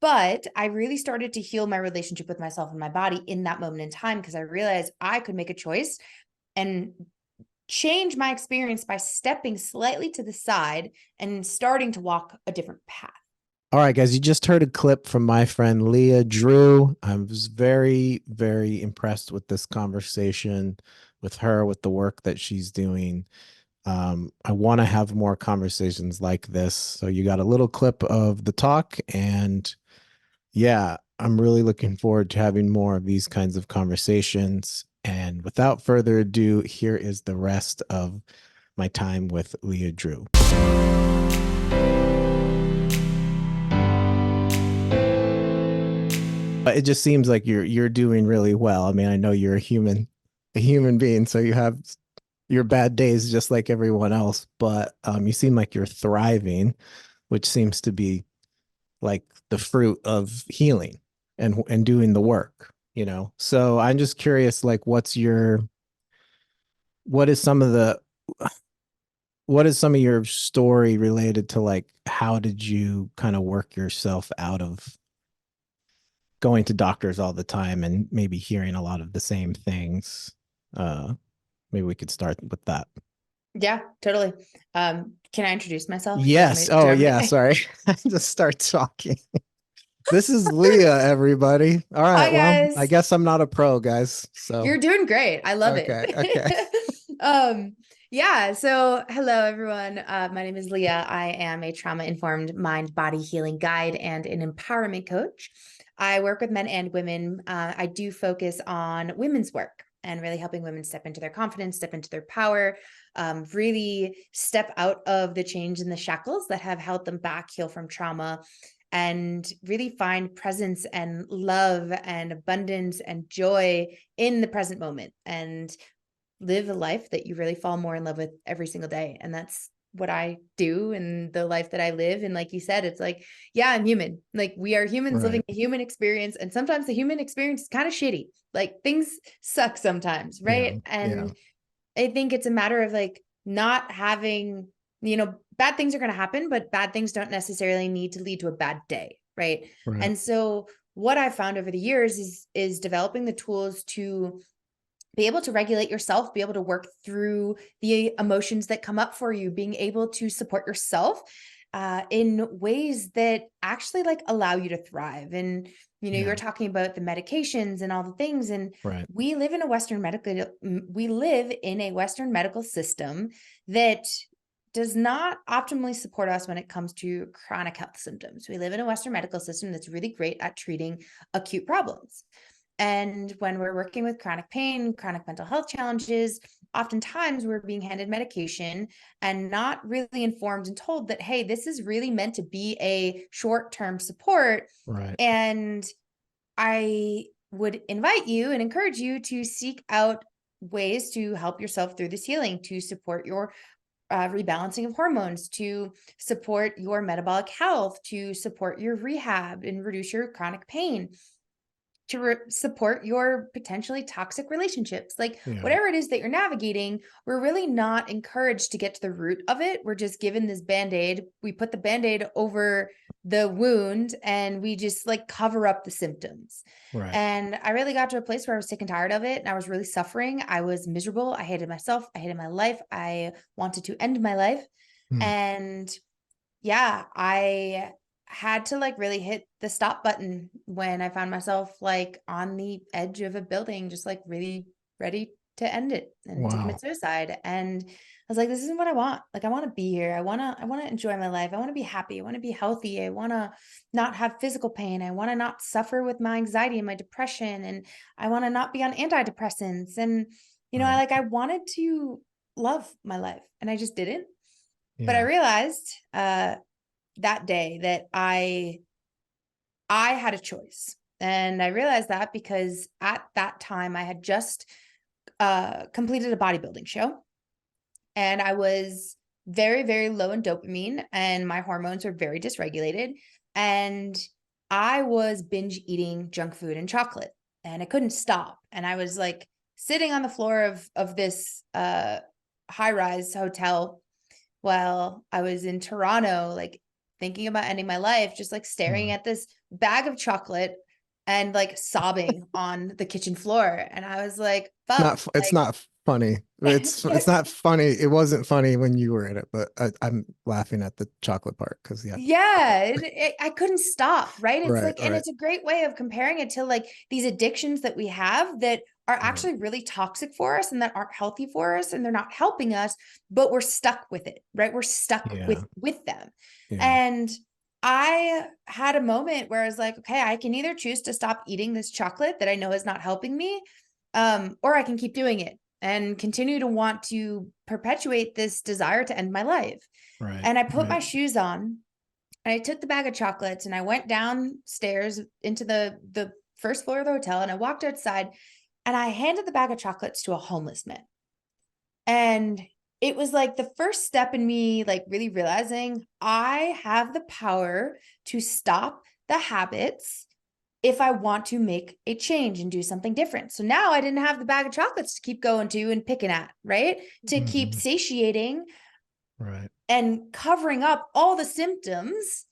But I really started to heal my relationship with myself and my body in that moment in time, because I realized I could make a choice and change my experience by stepping slightly to the side and starting to walk a different path. All right, guys, you just heard a clip from my friend Leah Drew. I was very, very impressed with this conversation with her, with the work that she's doing. I want to have more conversations like this. So you got a little clip of the talk, and yeah, I'm really looking forward to having more of these kinds of conversations. And without further ado, here is the rest of my time with Leah Drew. But it just seems like you're doing really well. I mean, I know you're a human being, so you have your bad days just like everyone else, but you seem like you're thriving, which seems to be like the fruit of healing and doing the work, you know. So I'm just curious, like, what is some of the what is some of your story related to, like, how did you kind of work yourself out of going to doctors all the time and maybe hearing a lot of the same things? Uh, Maybe we could start with that. Yeah, totally. Can I introduce myself? Do you want Yes. me? Do you Oh, want me yeah. to? Sorry. I just start talking. This is Leah, everybody. All Hi right. Well, I guys. guess I'm not a pro, guys. So, You're doing great. I love it. okay. Okay. um, yeah, so hello everyone. My name is Leah. I am a trauma-informed mind body healing guide and an empowerment coach. I work with men and women. I do focus on women's work and really helping women step into their confidence, step into their power, really step out of the chains and the shackles that have held them back, heal from trauma, and really find presence and love and abundance and joy in the present moment, and live a life that you really fall more in love with every single day. And that's what I do and the life that I live. And like you said, it's like, yeah, I'm human. Like, we are humans living Right. a human experience. And sometimes the human experience is kind of shitty. Like, things suck sometimes, Yeah. right? Yeah. And I think it's a matter of like not having, bad things are going to happen, but bad things don't necessarily need to lead to a bad day, right? Right. And so what I've found over the years is developing the tools to be able to regulate yourself, be able to work through the emotions that come up for you, being able to support yourself in ways that actually like allow you to thrive. And you Yeah. were talking about the medications and all the things, and Right. we live in a Western medical system that does not optimally support us when it comes to chronic health symptoms. We live in a Western medical system that's really great at treating acute problems. And when we're working with chronic pain, chronic mental health challenges, oftentimes we're being handed medication and not really informed and told that, hey, this is really meant to be a short-term support. Right. And I would invite you and encourage you to seek out ways to help yourself through this healing, to support your rebalancing of hormones, to support your metabolic health, to support your rehab and reduce your chronic pain, to support your potentially toxic relationships. Like, Yeah. whatever it is that you're navigating, we're really not encouraged to get to the root of it. We're just given this band-aid. We put the band-aid over the wound and we just like cover up the symptoms. Right. And I really got to a place where I was sick and tired of it, and I was really suffering. I was miserable. I hated myself. I hated my life. I wanted to end my life. Hmm. And yeah, I had to like really hit the stop button when I found myself like on the edge of a building, just like really ready to end it and to commit Wow. suicide. And I was like, this isn't what I want. Like, I want to be here. I want to enjoy my life. I want to be happy. I want to be healthy. I want to not have physical pain. I want to not suffer with my anxiety and my depression. And I want to not be on antidepressants. And, Right. I wanted to love my life, and I just didn't. But I Yeah. realized that day that I had a choice. And I realized that because at that time I had just completed a bodybuilding show, and I was very, very low in dopamine, and my hormones were very dysregulated. And I was binge eating junk food and chocolate, and I couldn't stop. And I was like sitting on the floor of this high rise hotel while I was in Toronto, like thinking about ending my life, just like staring Mm. at this bag of chocolate and like sobbing on the kitchen floor. And I was like, fuck, It's not funny. It's not funny. It wasn't funny when you were in it, but I'm laughing at the chocolate part because yeah. yeah, I couldn't stop, right? It's Right, like, and right. it's a great way of comparing it to like these addictions that we have that are Yeah. actually really toxic for us and that aren't healthy for us and they're not helping us, but we're stuck with it, right? We're stuck Yeah. with them. Yeah. And I had a moment where I was like, okay, I can either choose to stop eating this chocolate that I know is not helping me, or I can keep doing it and continue to want to perpetuate this desire to end my life. Right. And I put my Right. shoes on and I took the bag of chocolates and I went downstairs into the first floor of the hotel and I walked outside and I handed the bag of chocolates to a homeless man. And it was like the first step in me like really realizing I have the power to stop the habits if I want to make a change and do something different. So now I didn't have the bag of chocolates to keep going to and picking at, right? To keep Mhm. satiating Right. and covering up all the symptoms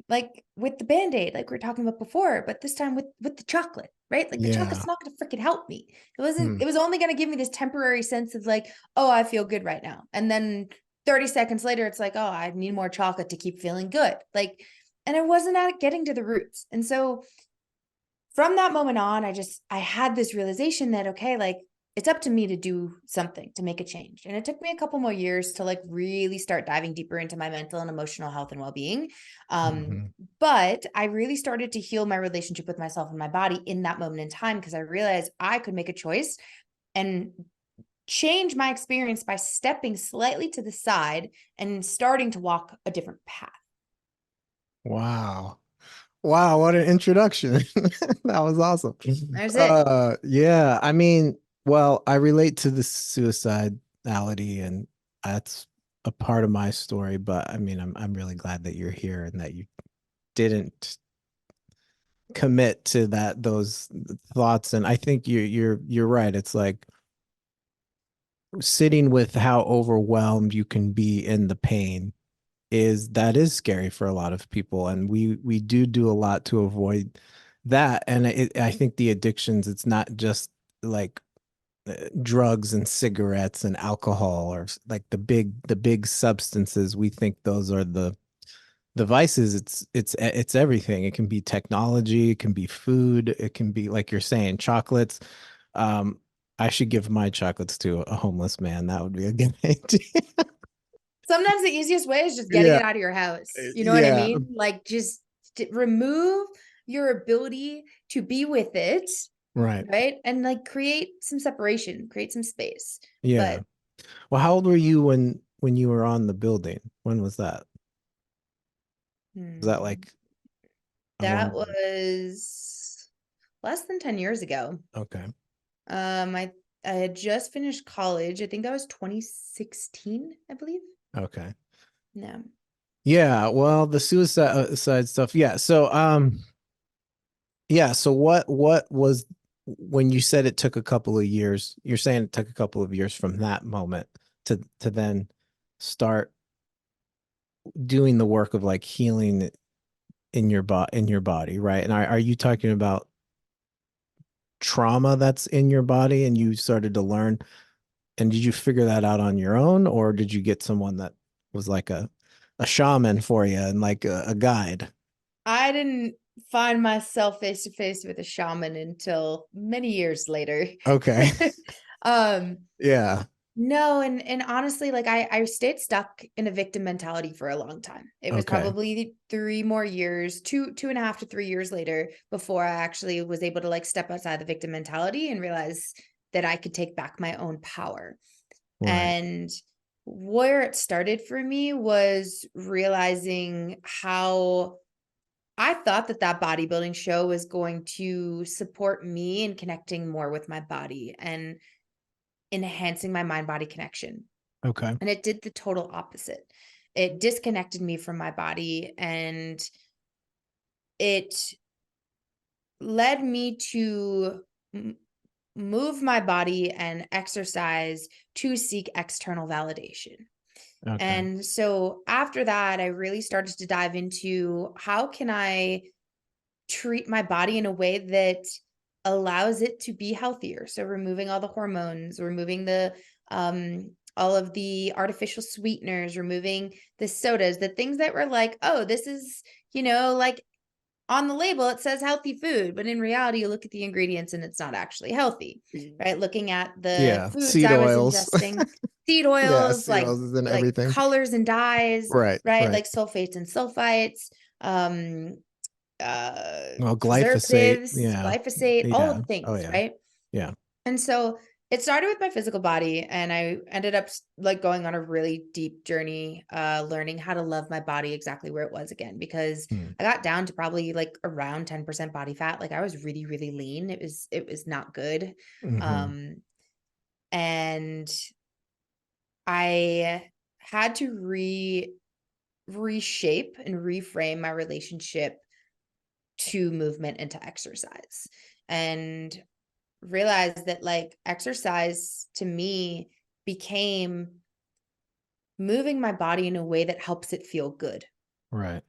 like with the Band-Aid, like we were talking about before, but this time with the chocolate, right? Like the Yeah. chocolate's not going to freaking help me. Hmm. It was only going to give me this temporary sense of like, oh, I feel good right now. And then 30 seconds later, it's like, oh, I need more chocolate to keep feeling good. Like, and I wasn't at getting to the roots. And so from that moment on, I had this realization that, okay, like it's up to me to do something to make a change. And it took me a couple more years to like really start diving deeper into my mental and emotional health and well-being. Um, Mhm. but I really started to heal my relationship with myself and my body in that moment in time because I realized I could make a choice and change my experience by stepping slightly to the side and starting to walk a different path. Wow. Wow, what an introduction. That was awesome. There's it. Yeah, I mean, well, I relate to the suicidality and that's a part of my story, but I mean, I'm really glad that you're here and that you didn't commit to those thoughts. And I think you're right. It's like sitting with how overwhelmed you can be in the pain is scary for a lot of people, and we do a lot to avoid that. And I think the addictions, it's not just like drugs and cigarettes and alcohol or like the big substances. We think those are the vices. It's everything. It can be technology, it can be food, it can be like you're saying chocolates. um I should give my chocolates to a homeless man. That would be a good idea. Sometimes the easiest way is just getting Yeah. it out of your house. You know what I Yeah. mean? Like just remove your ability to be with it, Right. right? And like create some separation, create some space. Yeah. But Well, how old were you when you were on the building? When was that? Was that hmm, like, I that wonder. was less than 10 years ago. Okay. Um, I I had just finished college. I think that was 2016, I believe. Okay. No. Yeah, well, the suicide stuff. Yeah. So yeah, so what was when you said it took a couple of years, you're saying it took a couple of years from that moment to then start doing the work of like healing in your body, right? And are you talking about trauma that's in your body and you started to learn, and did you figure that out on your own, or did you get someone that was like a shaman for you and like a guide? I didn't find myself face to face with a shaman until many years later. Okay. um Yeah. No, and honestly, like I stayed stuck in a victim mentality for a long time. It was Okay. probably 3 more years, 2.5 to 3 years later before I actually was able to like step outside the victim mentality and realize that I could take back my own power. Right. And where it started for me was realizing how I thought that that bodybuilding show was going to support me in connecting more with my body and enhancing my mind body connection. Okay. And it did the total opposite. It disconnected me from my body and it led me to move my body and exercise to seek external validation. Okay. And so after that, I really started to dive into how can I treat my body in a way that allows it to be healthier. So removing all the hormones, removing the all of the artificial sweeteners, removing the sodas, the things that were like, oh, this is, like on the label it says healthy food, but in reality you look at the ingredients and it's not actually healthy, right? Looking at the Yeah. foods Seed I was oils. ingesting, seed Yeah. oils, Seed like oils and like everything. colors and dyes, Right. right? Right. Like sulfates and sulfites, um Well, glyphosate. preservatives, Yeah. glyphosate, all of Yeah. the Oh, things, yeah. right? Yeah. And so it started with my physical body, and I ended up like going on a really deep journey, learning how to love my body exactly where it was again, because Hmm. I got down to probably like around 10% body fat. Like I was really, really lean. It was not good. Hmm. Um, and I had to reshape and reframe my relationship to movement and to exercise. And realize that like exercise to me became moving my body in a way that helps it feel good Right.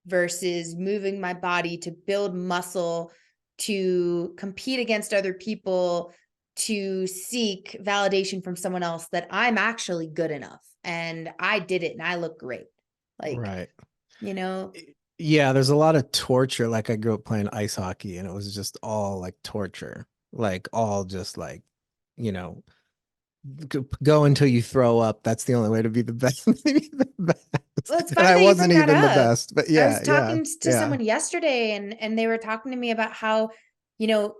versus moving my body to build muscle, to compete against other people, to seek validation from someone else that I'm actually good enough and I did it and I look great. Like, Right. you know, Yeah, there's a lot of torture. Like I grew up playing ice hockey and it was just all like torture. Like all just like, you know, go until you throw up. That's the only way to be the best. Be the well, best. it's And funny I that you wasn't bring that even the up. best. But I was yeah, yeah, talking to yeah. someone yesterday and they were talking to me about how, you know,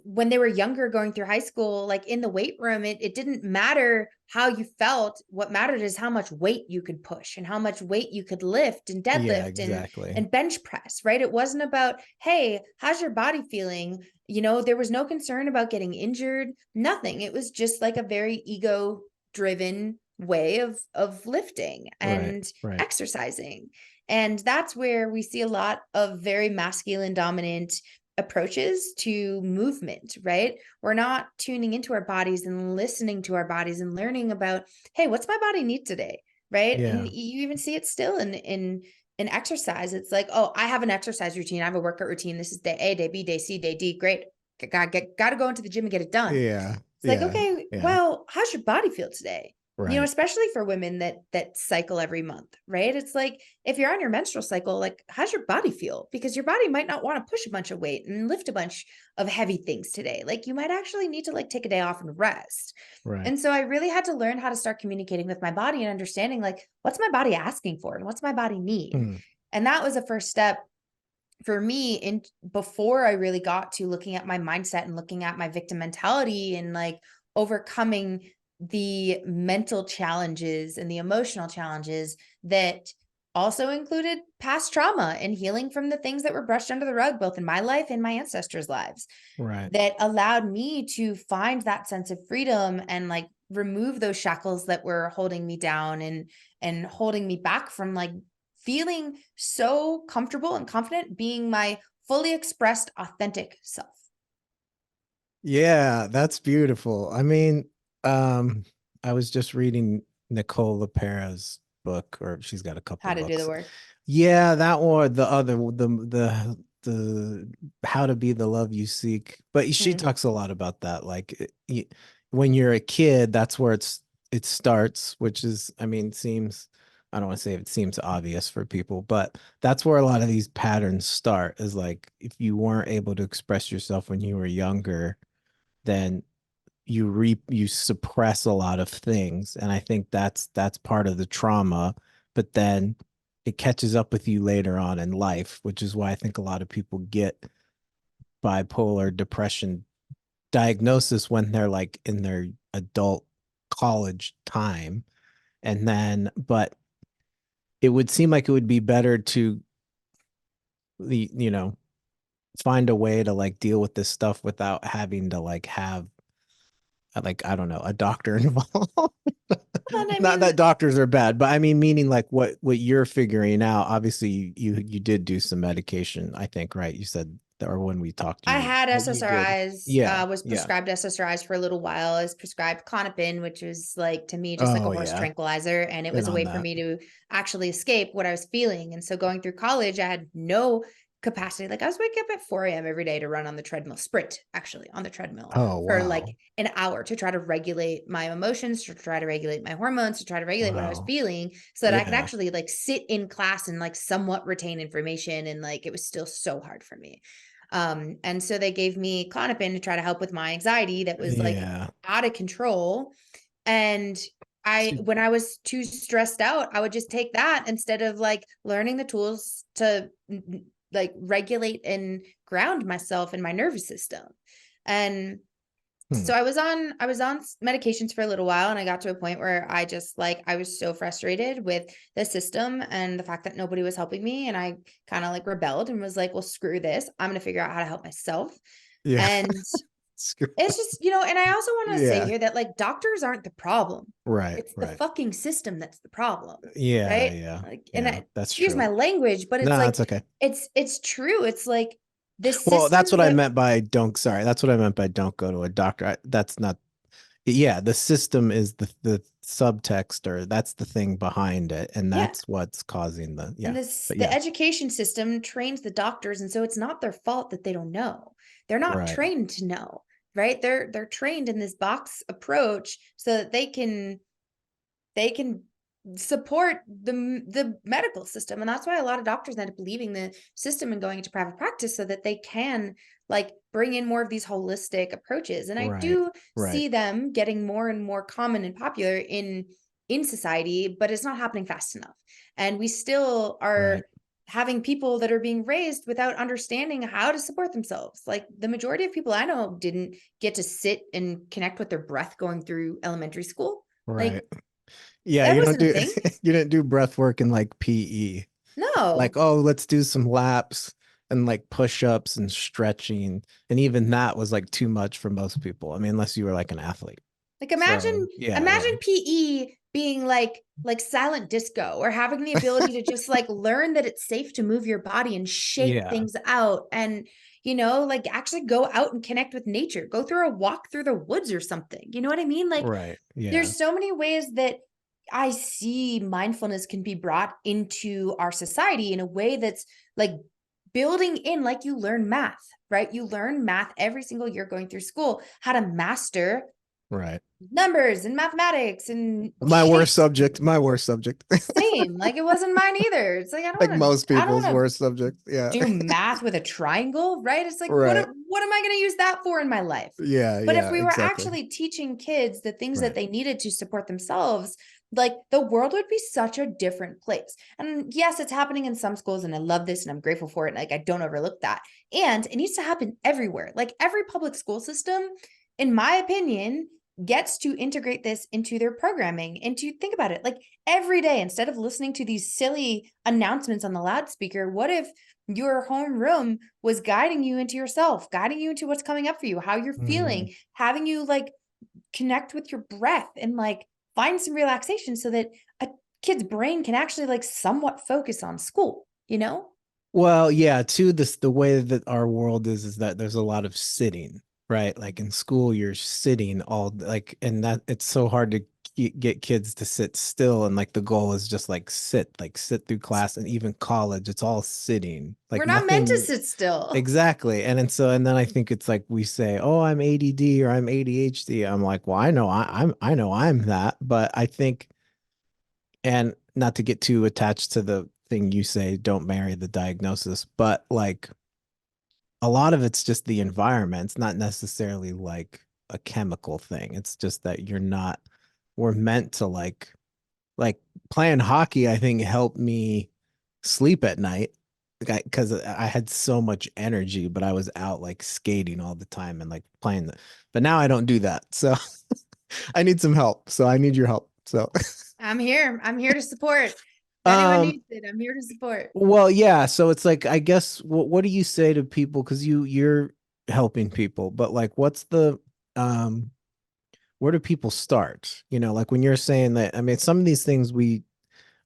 when they were younger going through high school, like in the weight room, it didn't matter how you felt. What mattered is how much weight you could push and how much weight you could lift and Yeah, deadlift exactly. and bench press, right? It wasn't about, hey, how's your body feeling? There was no concern about getting injured, nothing. It was just like a very ego driven way of lifting Right, and right. exercising. And that's where we see a lot of very masculine dominant approaches to movement, right? We're not tuning into our bodies and listening to our bodies and learning about, hey, what's my body need today? Right. And Yeah. you even see it still in exercise. It's like, oh, I have an exercise routine. I have a workout routine. This is day A, day B, day C, day D. Great. Got to go into the gym and get it done. Yeah. It's like, Yeah. okay, Yeah. well, how's your body feel today? Right. Especially for women that cycle every month, right? It's like if you're on your menstrual cycle, like how's your body feel? Because your body might not want to push a bunch of weight and lift a bunch of heavy things today. Like you might actually need to like take a day off and rest. Right. And so I really had to learn how to start communicating with my body and understanding like what's my body asking for and what's my body need. Hmm. And that was a first step for me in before I really got to looking at my mindset and looking at my victim mentality and like overcoming the mental challenges and the emotional challenges that also included past trauma and healing from the things that were brushed under the rug, both in my life and my ancestors' lives, Right. that allowed me to find that sense of freedom and like remove those shackles that were holding me down and holding me back from like feeling so comfortable and confident being my fully expressed authentic self. Yeah, that's beautiful. I mean, I was just reading Nicole LePera's book, or she's got a couple How to do the books. work. Yeah, that or the other, the how to be the love you seek. But she Mm. talks a lot about that. Like when you're a kid, that's where it starts, which is, I mean, seems I don't want to say it seems obvious for people, but that's where a lot of these patterns start. Is like if you weren't able to express yourself when you were younger, then you suppress a lot of things, and I think that's part of the trauma, but then it catches up with you later on in life, which is why I think a lot of people get bipolar depression diagnosis when they're like in their adult college time. And then but it would seem like it would be better to the find a way to like deal with this stuff without having to like have like I don't know, a doctor involved. And I Not mean, that doctors are bad, but I mean meaning like what you're figuring out. Obviously, you did do some medication, I think, right? You said or when we talked, I you had you did. SSRIs, Yeah, was yeah. prescribed SSRIs for a little while. I was prescribed Clonopin, which was like to me just like a Oh horse yeah, tranquilizer. And it been was a on way for that. me to actually escape what I was feeling. And so going through college, I had no capacity. Like I was waking up at 4 a.m. every day to run on the treadmill, sprint actually on the treadmill Oh for like wow, an hour to try to regulate my emotions, to try to regulate my hormones, to try to regulate what I was wow. feeling so that I could Yeah, actually like sit in class and like somewhat retain information. And like it was still so hard for me. And so they gave me Clonopin to try to help with my anxiety that was like yeah. out of control. And See, when I was too stressed out, I would just take that instead of like learning the tools to like regulate and ground myself in my nervous system. And hmm. so I was on medications for a little while, and I got to a point where I just like I was so frustrated with the system and the fact that nobody was helping me, and I kind of like rebelled and was like, well, screw this, I'm going to figure out how to help myself. Yeah. And Screw- it's just, and I also want to say Yeah. here that like doctors aren't the problem. Right. It's the Right. fucking system that's the problem. Yeah. Right? Yeah. Like, and Yeah. That's excuse true. my language, but it's No, like that's okay. it's true. It's like the Well, that's system what I that meant by don't. Sorry, that's what I meant by don't go to a doctor. That's not. Yeah, the system is the subtext, or that's the thing behind it, and yeah. that's what's causing the And yeah. this But the yeah, education system trains the doctors, and so it's not their fault that they don't know. They're not right, trained to know, right? They're trained in this box approach so that they can support the medical system. And that's why a lot of doctors end up leaving the system and going into private practice so that they can like bring in more of these holistic approaches. And I right, do right, see them getting more and more common and popular in society, but it's not happening fast enough. And we still right. are having people that are being raised without understanding how to support themselves. Like the majority of people I know didn't get to sit and connect with their breath going through elementary school. Like Right. Yeah, that you don't wasn't a do thing. you didn't do breath work in like PE. Like, No. oh, let's do some laps and like push-ups and stretching. And even that was like too much for most people. I mean, unless you were like an athlete. Like So imagine yeah, yeah. imagine PE being like silent disco or having the ability to just like learn that it's safe to move your body and shake Yeah. things out and like actually go out and connect with nature. Go through a walk through the woods or something. You know what I mean? Like Right. Yeah. there's so many ways that I see mindfulness can be brought into our society in a way that's like building in, like you learn math, right? You learn math every single year going through school, how to master Right. numbers and mathematics and My worst shapes. subject. My worst subject. Same. Like it wasn't mine either. It's like Like most I don't people's want to worst subject. Yeah. do math with a triangle, right? It's like Right. what am I going to use that for in my life? Yeah, But if yeah, we were exactly. actually teaching kids the things that Right. they needed to support themselves, like the world would be such a different place. And yes, it's happening in some schools and I love this and I'm grateful for it. And like I don't overlook that. And it needs to happen everywhere. Like every public school system, in my opinion, gets to integrate this into their programming and to think about it like every day instead of listening to these silly announcements on the loudspeaker. What if your homeroom was guiding you into yourself, guiding you into what's coming up for you, how you're Mhm. feeling, having you like connect with your breath and like find some relaxation so that a kid's brain can actually like somewhat focus on school? Well, yeah, too, the way that our world is that there's a lot of sitting, right? Like in school, you're sitting like, and that it's so hard to get kids to sit still. And like the goal is just like sit through class, and even college, it's all sitting, We're like not meant to nothing. sit still. Exactly. And then I think it's like we say, "Oh, I'm ADD or I'm ADHD." I'm like, "Well, I know I'm that." But I think, and not to get too attached to the thing you say, don't marry the diagnosis, but like a lot of it's just the environment. It's not necessarily like a chemical thing. It's just that we're meant to like playing hockey, I think helped me sleep at night because I had so much energy, but I was out like skating all the time and like but now I don't do that. So I need some help. So I need your help. So, I'm here. I'm here to support. If anyone um, needs it, I'm here to support. well, yeah. So it's like, I guess, what do you say to people? Because you're helping people, but like, um, where do people start? Like when you're saying that, I mean, some of these things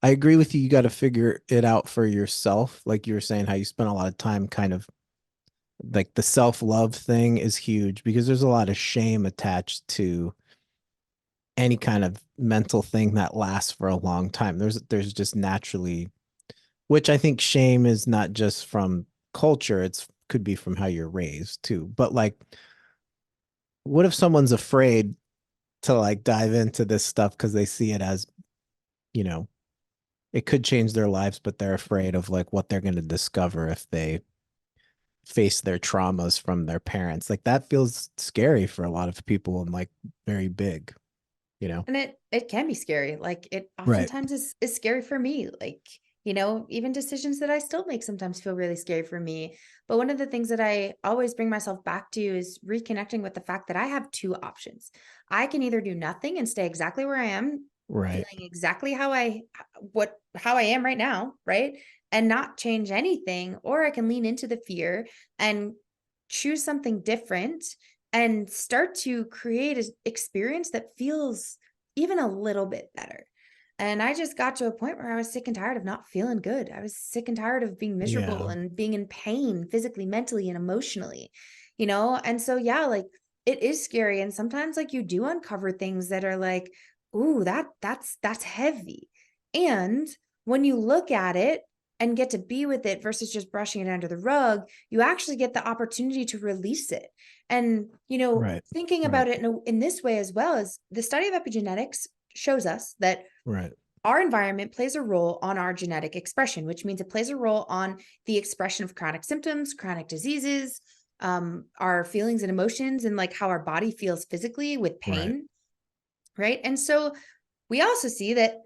I agree with you. You got to figure it out for yourself. Like you were saying, how you spent a lot of time kind of like the self-love thing is huge because there's a lot of shame attached to any kind of mental thing that lasts for a long time. There's just naturally, which I think shame is not just from culture, it's could be from how you're raised too. But like, what if someone's afraid to like dive into this stuff because they see it as, you know, it could change their lives, but they're afraid of like what they're going to discover if they face their traumas from their parents. Like that feels scary for a lot of people and like very big, you know? And it can be scary. Like it Right. oftentimes is scary for me. Like, even decisions that I still make sometimes feel really scary for me. But one of the things that I always bring myself back to is reconnecting with the fact that I have two options. I can either do nothing and stay exactly where I am, Right. feeling exactly how I am right now, right? And not change anything, or I can lean into the fear and choose something different and start to create an experience that feels even a little bit better. And I just got to a point where I was sick and tired of not feeling good. I was sick and tired of being miserable Yeah. and being in pain physically, mentally, and emotionally. And so, yeah, like it is scary. And sometimes, like, you do uncover things that are like, ooh, that's heavy. And when you look at it and get to be with it versus just brushing it under the rug, you actually get the opportunity to release it. And, Right. thinking Right. about it in this way as well as the study of epigenetics shows us that Right. our environment plays a role on our genetic expression, which means it plays a role on the expression of chronic symptoms, chronic diseases, our feelings and emotions, and like how our body feels physically with Right. pain. Right. And so we also see that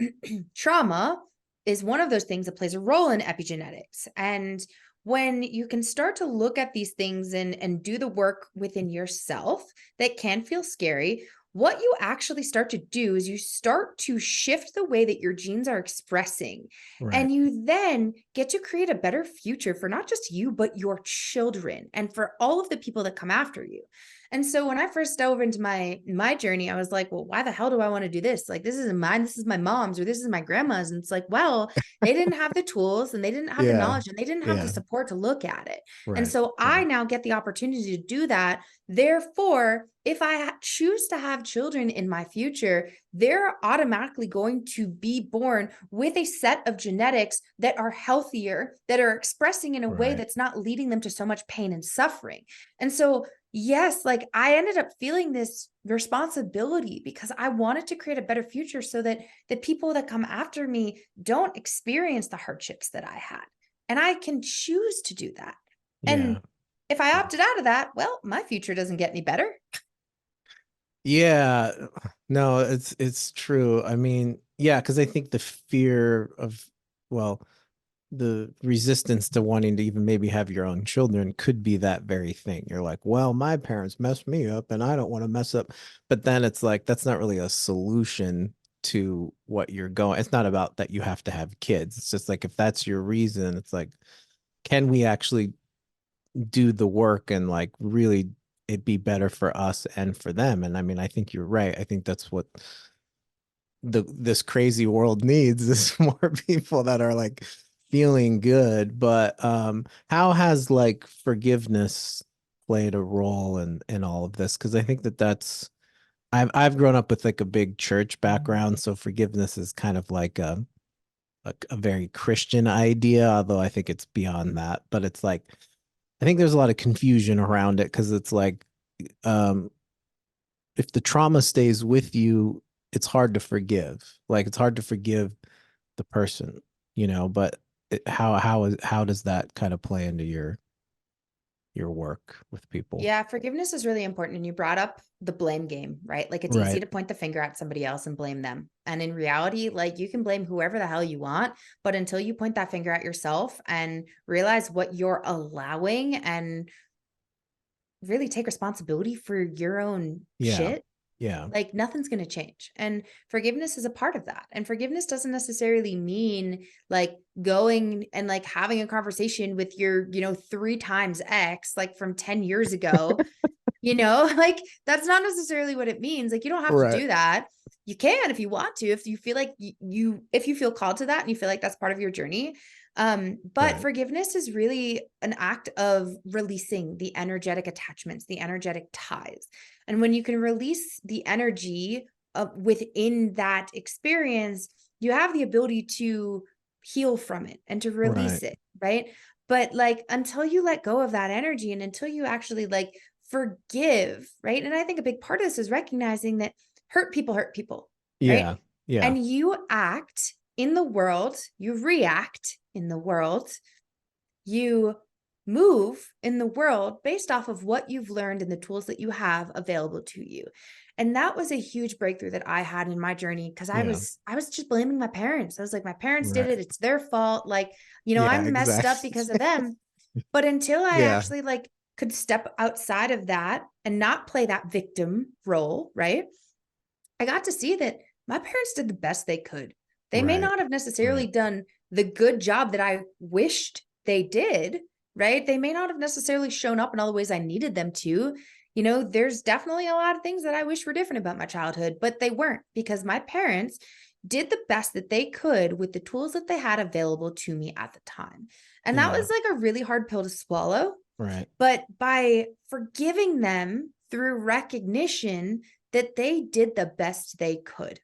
trauma is one of those things that plays a role in epigenetics. And when you can start to look at these things and do the work within yourself that can feel scary, what you actually start to do is you start to shift the way that your genes are expressing. Right. And you then get to create a better future for not just you, but your children and for all of the people that come after you. And so when I first dove into my journey, I was like, well, why the hell do I want to do this? Like, this isn't mine. This is my mom's or this is my grandma's. And it's like, well, they didn't have the tools and they didn't have the Yeah. knowledge and they didn't have the Yeah. support to look at it. And Right. so I Right. now get the opportunity to do that. Therefore, if I choose to have children in my future, they're automatically going to be born with a set of genetics that are healthier, that are expressing in a way Right. that's not leading them to so much pain and suffering. And so yes, like I ended up feeling this responsibility because I wanted to create a better future so that the people that come after me don't experience the hardships that I had. And I can choose to do that. And Yeah. if I Yeah. opted out of that, well, my future doesn't get any better. Yeah, no, it's true. I mean, yeah, because I think the fear of, well, the resistance to wanting to even maybe have your own children could be that very thing. You're like, well, my parents messed me up and I don't want to mess up. But then it's like that's not really a solution to what you're going. It's not about that you have to have kids. It's just like if that's your reason, it's like, can we actually do the work and like really it be better for us and for them? And I mean, I think you're right. I think that's what this crazy world needs is more people that are like feeling good. But how has like forgiveness played a role in all of this? Because I think that's I've grown up with like a big church background, so forgiveness is kind of like a very Christian idea, although I think it's beyond that. But it's like I think there's a lot of confusion around it because it's like um, if the trauma stays with you, it's hard to forgive. Like it's hard to forgive the person, but how does that kind of play into your work with people? Yeah, forgiveness is really important. And you brought up the blame game, right? Like it's easy Right. to point the finger at somebody else and blame them. And in reality, like you can blame whoever the hell you want, but until you point that finger at yourself and realize what you're allowing and really take responsibility for your own Yeah. shit, Yeah. like nothing's going to change. And forgiveness is a part of that. And forgiveness doesn't necessarily mean like going and like having a conversation with your, three times X, like from 10 years ago. Like that's not necessarily what it means. Like you don't have to Right. do that. You can if you want to, if you feel like if you feel called to that and you feel like that's part of your journey. But Right. forgiveness is really an act of releasing the energetic attachments, the energetic ties. And when you can release the energy within that experience, you have the ability to heal from it and to Right. release it, right? But like until you let go of that energy and until you actually like forgive, right? And I think a big part of this is recognizing that hurt people, right? Yeah. Yeah. And you act in the world, you react in the world, you move in the world based off of what you've learned and the tools that you have available to you. And that was a huge breakthrough that I had in my journey because I Yeah. was I was just blaming my parents. I was like, my parents did it, Right. it's their fault. Like, Yeah, I'm messed up because of exactly. them. But until I Yeah. actually like could step outside of that and not play that victim role, right? I got to see that my parents did the best they could. They may Right. not have Right. necessarily done the good job that I wished they did, right? They may not have necessarily shown up in all the ways I needed them to. There's definitely a lot of things that I wish were different about my childhood, but they weren't because my parents did the best that they could with the tools that they had available to me at the time. And that Yeah. was like a really hard pill to swallow. Right. But by forgiving them through recognition that they did the best they could,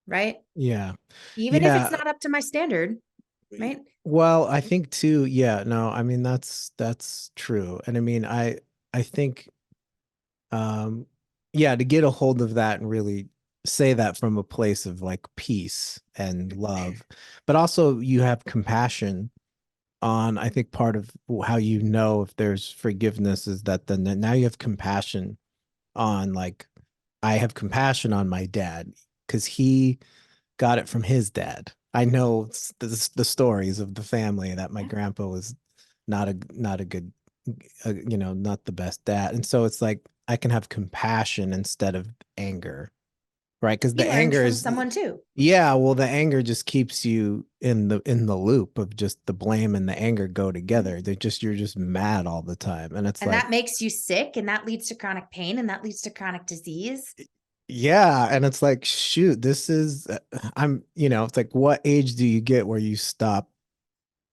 right? Yeah. Even if it's Yeah. not up to my standard, right? Well, I think too, yeah, no, I mean that's true. And I mean, I think um yeah, to get a hold of that and really say that from a place of like peace and love, but also you have compassion on, I think part of how you know if there's forgiveness is that then now you have compassion on like I have compassion on my dad because he got it from his dad. I know the stories of the family that my Yeah. grandpa was not a good, not the best dad, and so it's like I can have compassion instead of anger, right? Because He the learned anger from is, someone too. yeah, well, the anger just keeps you in the loop of just the blame and the anger go together. You're just mad all the time, and it's And like, that makes you sick and that leads to chronic pain and that leads to chronic disease. yeah, and it's like, shoot, this is, it's like, what age do you get where you stop?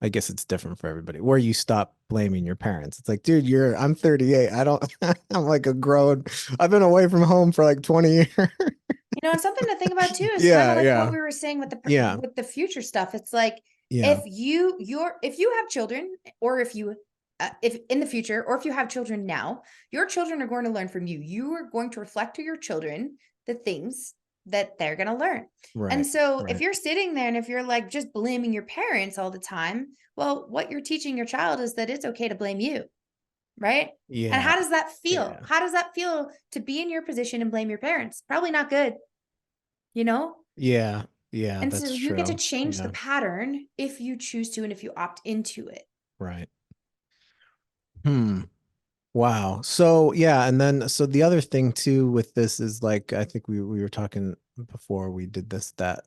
I guess it's different for everybody, where you stop blaming your parents. It's like, dude, I'm 38. I don't, I'm like I've been away from home for like 20 years. And something to think about too is kind of Yeah, like what yeah, we were saying with yeah, with the future stuff. It's like yeah, if you have children, or if in the future, or if you have children now, your children are going to learn from you. You are going to reflect to your children the things that they're going to learn. And right, so if right. you're sitting there and if you're like just blaming your parents all the time, well, what you're teaching your child is that it's okay to blame you, right? And Yeah, how does that feel? yeah, How does that feel to be in your position and blame your parents? Probably not good, you know? yeah, yeah, And so that's you get to true. change the Yeah, pattern if you choose to and if you opt into it. right. Hmm. Wow. So yeah, and then so the other thing too with this is like I think we were talking before we did this that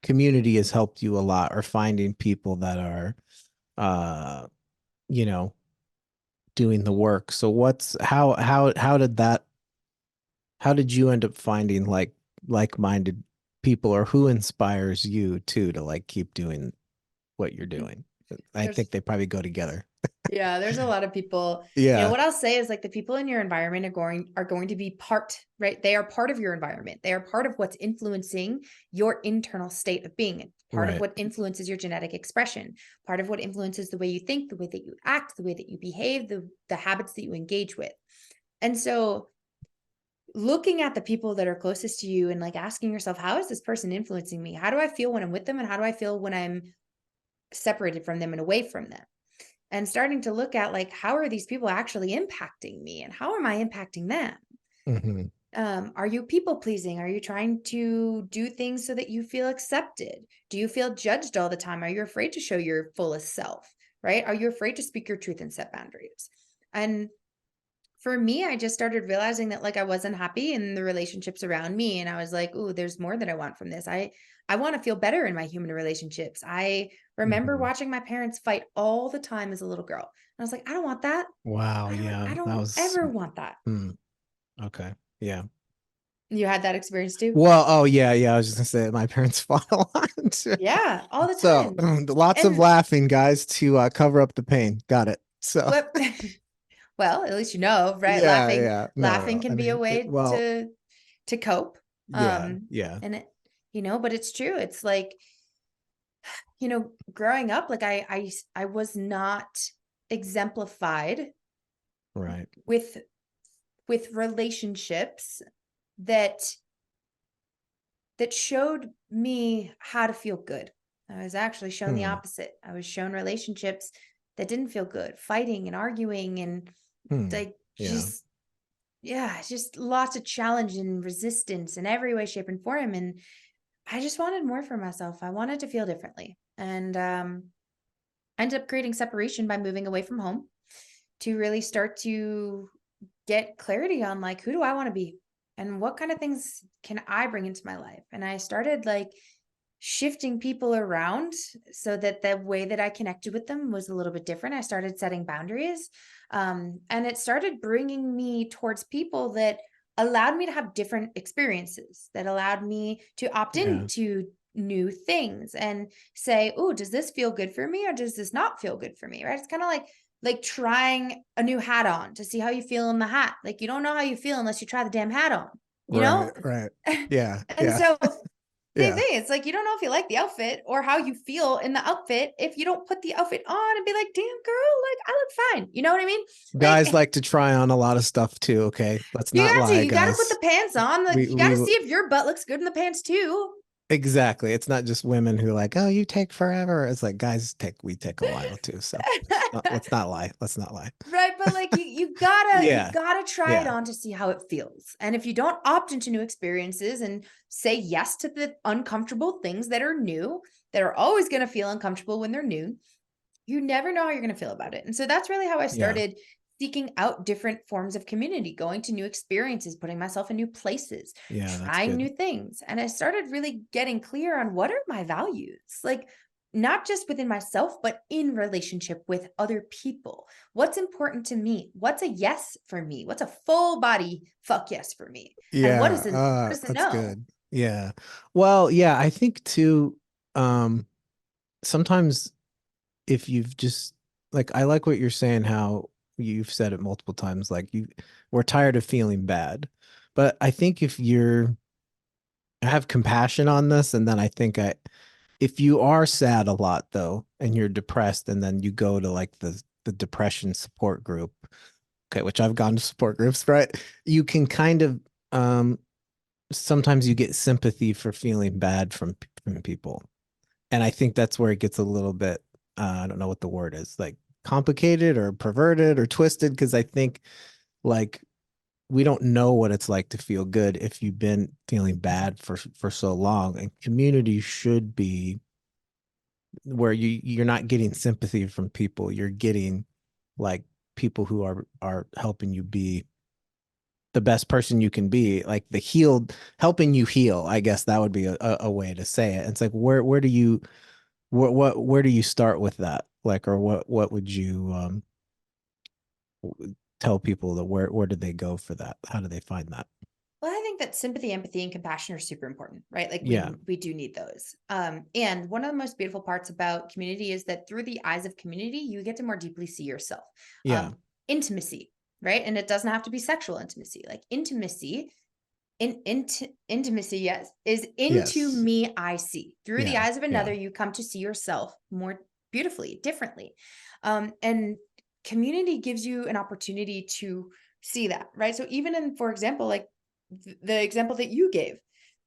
community has helped you a lot, or finding people that are uh you know doing the work. So what's how did how did you end up finding like-minded people, or who inspires you too to like keep doing what you're doing? I There's think they probably go together. Yeah, there's a lot of people. Yeah. What I'll say is like the people in your environment are going to be part, right? They are part of your environment. They are part of what's influencing your internal state of being, part of Right. what influences your genetic expression, part of what influences the way you think, the way that you act, the way that you behave, the habits that you engage with. And so looking at the people that are closest to you and like asking yourself, how is this person influencing me? How do I feel when I'm with them? And how do I feel when I'm separated from them and away from them? And starting to look at like, how are these people actually impacting me? And how am I impacting them? Hmm. Are you people pleasing? Are you trying to do things so that you feel accepted? Do you feel judged all the time? Are you afraid to show your fullest self? Right? Are you afraid to speak your truth and set boundaries? And for me, I just started realizing that like I wasn't happy in the relationships around me. And I was like, oh, there's more that I want from this. I want to feel better in my human relationships. I remember Hmm. watching my parents fight all the time as a little girl. And I was like, I don't want that. Wow. Yeah. I That don't was. ever want that. Hmm. Okay. Yeah. You had that experience too? Well, oh yeah, yeah. I was just gonna say my parents fought a lot. Yeah, all the So time. lots of And laughing, guys, to cover up the pain. Got it. So what well, at least you know, right? yeah, Laughing, yeah. No, laughing no. I can be a mean, way well, to cope. yeah, yeah, And it, but it's true. It's like, growing up, like I was not exemplified right. with relationships that showed me how to feel good. I was actually shown the Hmm. opposite. I was shown relationships that didn't feel good, fighting and arguing and Hmm. like Yeah, just yeah, just lots of challenge and resistance in every way, shape, and form. And I just wanted more for myself. I wanted to feel differently. And I ended up creating separation by moving away from home to really start to get clarity on like who do I want to be and what kind of things can I bring into my life. And I started like shifting people around so that the way that I connected with them was a little bit different. I started setting boundaries. And it started bringing me towards people that allowed me to have different experiences, that allowed me to opt yeah, into new things and say, oh, does this feel good for me or does this not feel good for me? Right. It's kind of like trying a new hat on to see how you feel in the hat. Like you don't know how you feel unless you try the damn hat on, you right, know? right. Yeah, And yeah, so same yeah. thing. It's like you don't know if you like the outfit or how you feel in the outfit if you don't put the outfit on and be like, damn girl, like I look fine. You know what I mean? Guys Like like to try on a lot of stuff too. Okay, let's you not got to, lie, you got to put guys. the pants on. Like you got to We see if your butt looks good in the pants too. exactly. It's not just women who like, oh, you take forever. It's like guys we take a while too. So let's not lie. Let's not lie. Right, but like you Yeah, gotta try it yeah, on to see how it feels. And if you don't opt into new experiences and say yes to the uncomfortable things that are new, that are always going to feel uncomfortable when they're new, you never know how you're going to feel about it. And so that's really how I yeah, started seeking out different forms of community, going to new experiences, putting myself in new places, yeah. That's trying good. new things. And I started really getting clear on what are my values, like not just within myself, but in relationship with other people. What's important to me? What's a yes for me? What's a full body fuck yes for me? And Yeah, what is a that's no? good. Yeah. Well, yeah, I think too, sometimes if you've just like I like what you're saying, how you've said it multiple times, like we're tired of feeling bad. But I think if I have compassion on this, and then I think if you are sad a lot though, and you're depressed, and then you go to like the depression support group, okay, which I've gone to support groups, right? You can kind of sometimes you get sympathy for feeling bad from people. And I think that's where it gets a little bit I don't know what the word is, like complicated or perverted or twisted, because I think like we don't know what it's like to feel good if you've been feeling bad for so long. And community should be where you're not getting sympathy from people, you're getting like people who are helping you be the best person you can be, like the healed, helping you heal. I guess that would be a way to say it. It's like where do you where do you start with that? Like, or what would you tell people that where do they go for that? How do they find that? Well, I think that sympathy, empathy, and compassion are super important, right? Like Yeah, we do need those. And one of the most beautiful parts about community is that through the eyes of community, you get to more deeply see yourself. yeah, Intimacy, right? And it doesn't have to be sexual intimacy. Like intimacy, intimacy, yes, is into yes, me. I see through the yeah, eyes of yeah, another. You come to see yourself more beautifully, differently, and community gives you an opportunity to see that, right? So even in, for example, like the example that you gave,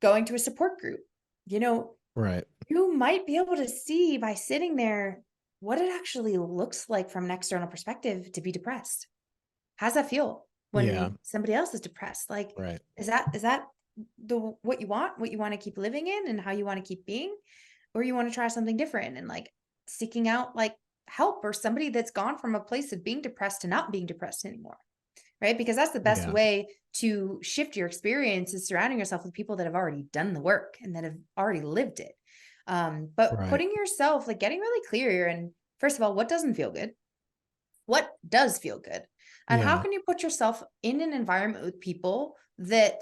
going to a support group, you know, right, you might be able to see by sitting there what it actually looks like from an external perspective to be depressed. How's that feel yeah, when somebody else is depressed? Like, right, is that the what you want to keep living in and how you want to keep being? Or you want to try something different and like seeking out like help or somebody that's gone from a place of being depressed to not being depressed anymore, right? Because that's the best yeah, way to shift your experience is surrounding yourself with people that have already done the work and that have already lived it. But right, putting yourself, like getting really clear and first of all, what doesn't feel good? What does feel good? And how yeah, can you put yourself in an environment with people that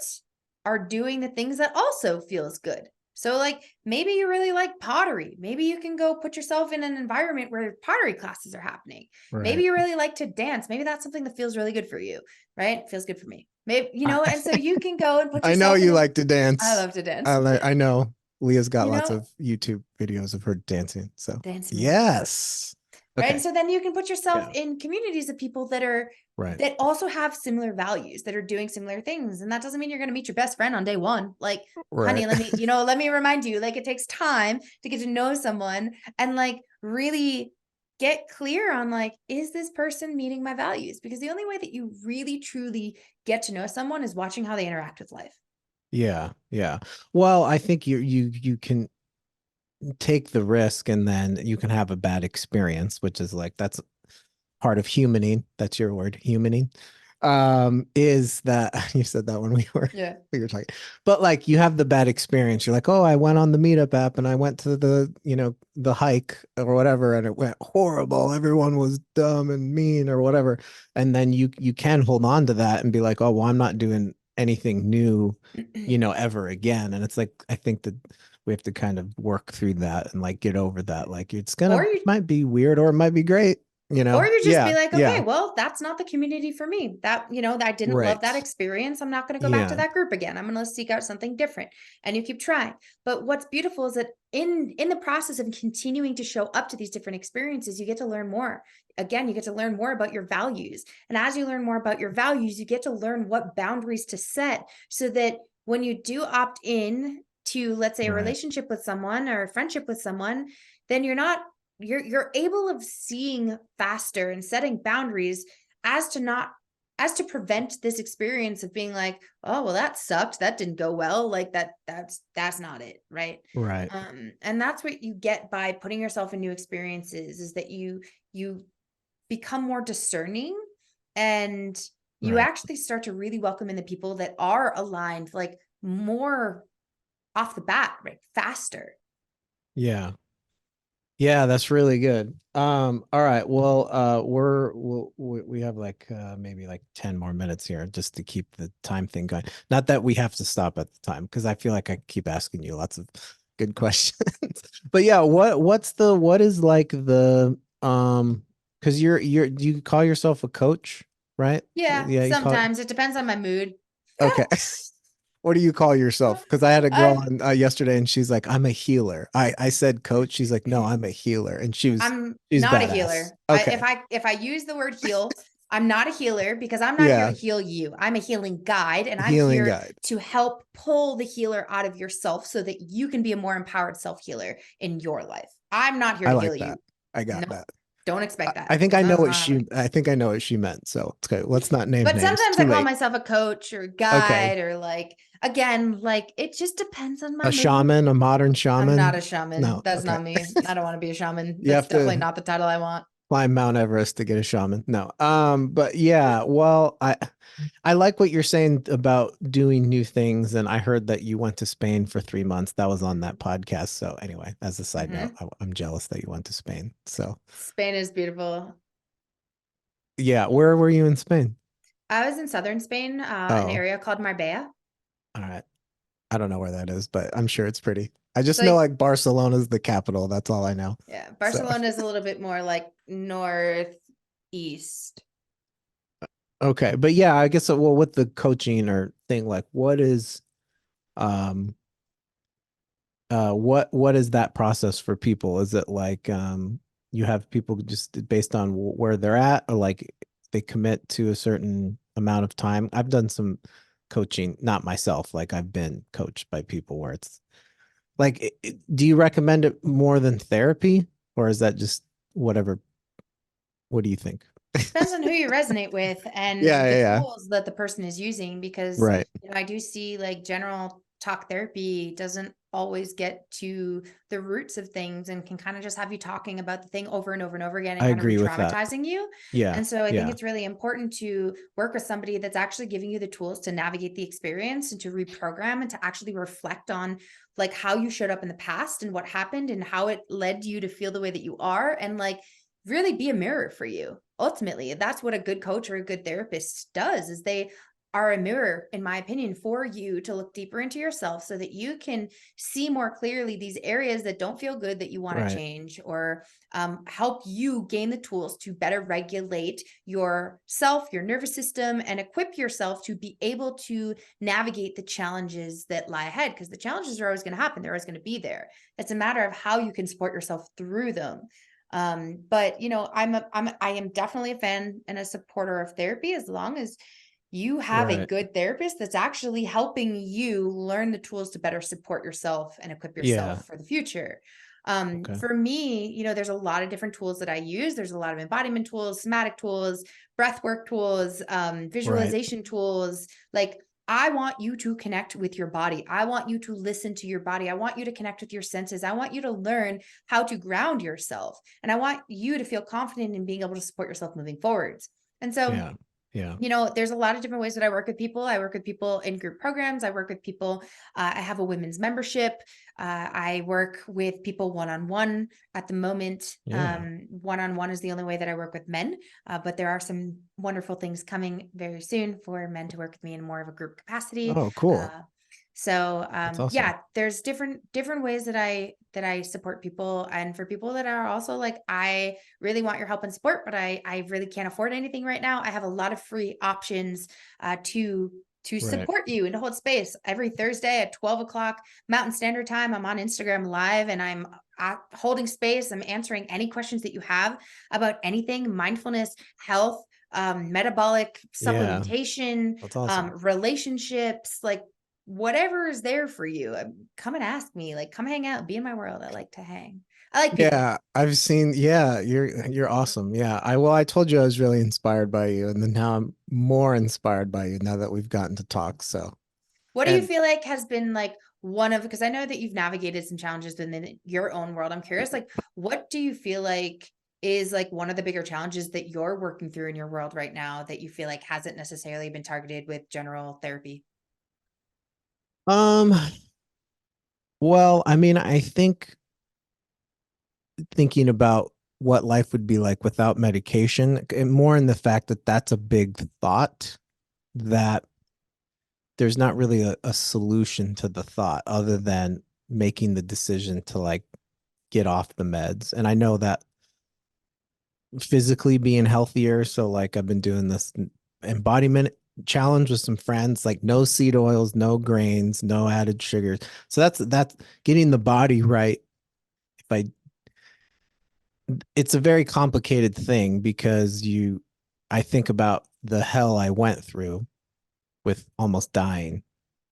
are doing the things that also feels good. So like maybe you really like pottery. Maybe you can go put yourself in an environment where pottery classes are happening. Maybe Right. you really like to dance. Maybe that's something that feels really good for you, right? It feels good for me. Maybe, I, and so you can go and put I know yourself in you a, like to I dance. love to dance. I know Leah's got You lots know, of YouTube videos of her dancing. So dance moves. yes. Right. And Okay. so then you can put yourself Yeah. in communities of people Right. that also have similar values, that are doing similar things. And that doesn't mean you're going to meet your best friend on day one. Like, honey, Right. let me remind you, like, it takes time to get to know someone and like really get clear on like, is this person meeting my values? Because the only way that you really truly get to know someone is watching how they interact with life. Yeah. Yeah. Well, I think you can take the risk and then you can have a bad experience, which is like that's part of humaning. That's your word, humaning. Is that you said that when Yeah. we were talking, but like you have the bad experience. You're like, oh, I went on the meetup app and I went to the hike or whatever, and it went horrible. Everyone was dumb and mean or whatever. And then you can hold on to that and be like, oh, well, I'm not doing anything new, ever again. And it's like I think that we have to kind of work through that and like get over that. Like it's Or gonna you might be weird or it might be great. Or you just be Yeah, like, okay, yeah, well, that's not the community for me. That, I didn't love that right. experience. I'm not going to go back to Yeah, that group again. I'm going to seek out something different. And you keep trying. But what's beautiful is that in the process of continuing to show up to these different experiences, you get to learn more. Again, you get to learn more about your values. And as you learn more about your values, you get to learn what boundaries to set so that when you do opt in to, let's say, a right, relationship with someone or a friendship with someone, then you're able of seeing faster and setting boundaries as to not as to prevent this experience of being like, oh well, that sucked, that didn't go well, like that's not it, right? right, And that's what you get by putting yourself in new experiences, is that you become more discerning, and you right. actually start to really welcome in the people that are aligned, like more off the bat, right, faster. Yeah. Yeah, that's really good. All right. Well, we have like maybe like 10 more minutes here just to keep the time thing going. Not that we have to stop at the time because I feel like I keep asking you lots of good questions. But yeah, what is like the because do you call yourself a coach, right? Yeah, Yeah, you call it sometimes it depends on my mood. okay. What do you call yourself? Because I had a girl I on yesterday, and she's like, "I'm a healer." I said coach. She's like, "No, I'm a healer," and I'm she's not a badass. healer. Okay, If I use the word heal, I'm not a healer, because I'm not here to yeah, heal you. I'm a healing guide, and I'm healing here guide. to help pull the healer out of yourself so that you can be a more empowered self healer in your life. I'm not here I to like heal that. you. I got Nope. that. Don't I, expect that, I think because I know that's what not happening. I think I know what she meant. So it's okay. Let's not name But names. sometimes I Too call late. myself a coach or a Okay, guide, or like, again, like it just depends on my a mood. shaman, a modern I'm not shaman. a shaman. No, That's okay. not me. I don't want to be a shaman. You That's have definitely to not the title I want. climb Mount Everest to get a shaman. No. But yeah, well, I like what you're saying about doing new things, and I heard that you went to Spain for 3 months. That was on that podcast. So anyway, as a side note, Hmm. I'm jealous that you went to Spain. So Spain is beautiful. yeah, where were you in Spain? I was in southern Spain, an Oh, area called Marbella. all right. I don't know where that is, but I'm sure it's pretty. I It's just know like, like Barcelona's the capital. That's all I know. yeah, So Barcelona is a little bit more like northeast. okay, but yeah, I guess well with the coaching or thing, like um what is that process for people? Is it like you have people just based on where they're at, or like they commit to a certain amount of time? I've done some coaching, not myself, like I've been coached by people where it's like do you recommend it more than therapy, or is that just whatever? What do you think? Depends on who you resonate with and Yeah, the yeah, yeah. tools that the person is using, because Right. I do see like general talk therapy doesn't always get to the roots of things, and can kind of just have you talking about the thing over and over and over again and I kind of agree with that. re-traumatizing you. Yeah. And so I think Yeah. it's really important to work with somebody that's actually giving you the tools to navigate the experience and to reprogram and to actually reflect on like how you showed up in the past and what happened and how it led you to feel the way that you are, and like really be a mirror for you. Ultimately, that's what a good coach or a good therapist does, is they are a mirror, in my opinion, for you to look deeper into yourself so that you can see more clearly these areas that don't feel good that you want to Right. change, or help you gain the tools to better regulate yourself, your nervous system, and equip yourself to be able to navigate the challenges that lie ahead. Because the challenges are always going to happen, they're always going to be there. It's a matter of how you can support yourself through them. But you know, I am definitely a fan and a supporter of therapy, as long as you have a Right. good therapist that's actually helping you learn the tools to better support yourself and equip Yeah. yourself for the future. Okay. For me, you know, there's a lot of different tools that I use. There's a lot of embodiment tools, somatic tools, breath work tools, Right. visualization tools. Like, I want you to connect with your body. I want you to listen to your body. I want you to connect with your senses. I want you to learn how to ground yourself. And I want you to feel confident in being able to support yourself moving forwards. And so, Yeah. Yeah. you know, there's a lot of different ways that I work with people. I work with people in group programs. I work with people. I have a women's membership. I work with people one-on-one at the moment. Yeah. One-on-one is the only way that I work with men, but there are some wonderful things coming very soon for men to work with me in more of a group capacity. Oh, cool. Uh, That's awesome. yeah, there's different ways that I support people. And for people that are also like, I really want your help and support, but I really can't afford anything right now, I have a lot of free options to Right. support you and to hold space. Every Thursday at 12 o'clock Mountain Standard Time, I'm on Instagram Live, and I'm holding space. I'm answering any questions that you have about anything: mindfulness, health, metabolic Yeah. supplementation, That's awesome. relationships, like whatever is there for you. Come and ask me, like, come hang out, be in my world. I like to hang. I like people. Yeah, I've seen, yeah, you're awesome. Yeah. I told you I was really inspired by you, and then now I'm more inspired by you now that we've gotten to talk. So, What do you and feel like has been like one of, because I know that you've navigated some challenges within your own world. I'm curious, like, what do you feel like is like one of the bigger challenges that you're working through in your world right now that you feel like hasn't necessarily been targeted with general therapy? um well, I mean, I think thinking about what life would be like without medication, and more in the fact that that's a big thought, that there's not really a solution to the thought other than making the decision to like get off the meds. And I know that physically being healthier, so like I've been doing this embodiment challenge with some friends, like no seed oils, no grains, no added sugars. So that's getting the body right. If I It's a very complicated thing because I think about the hell I went through with almost dying.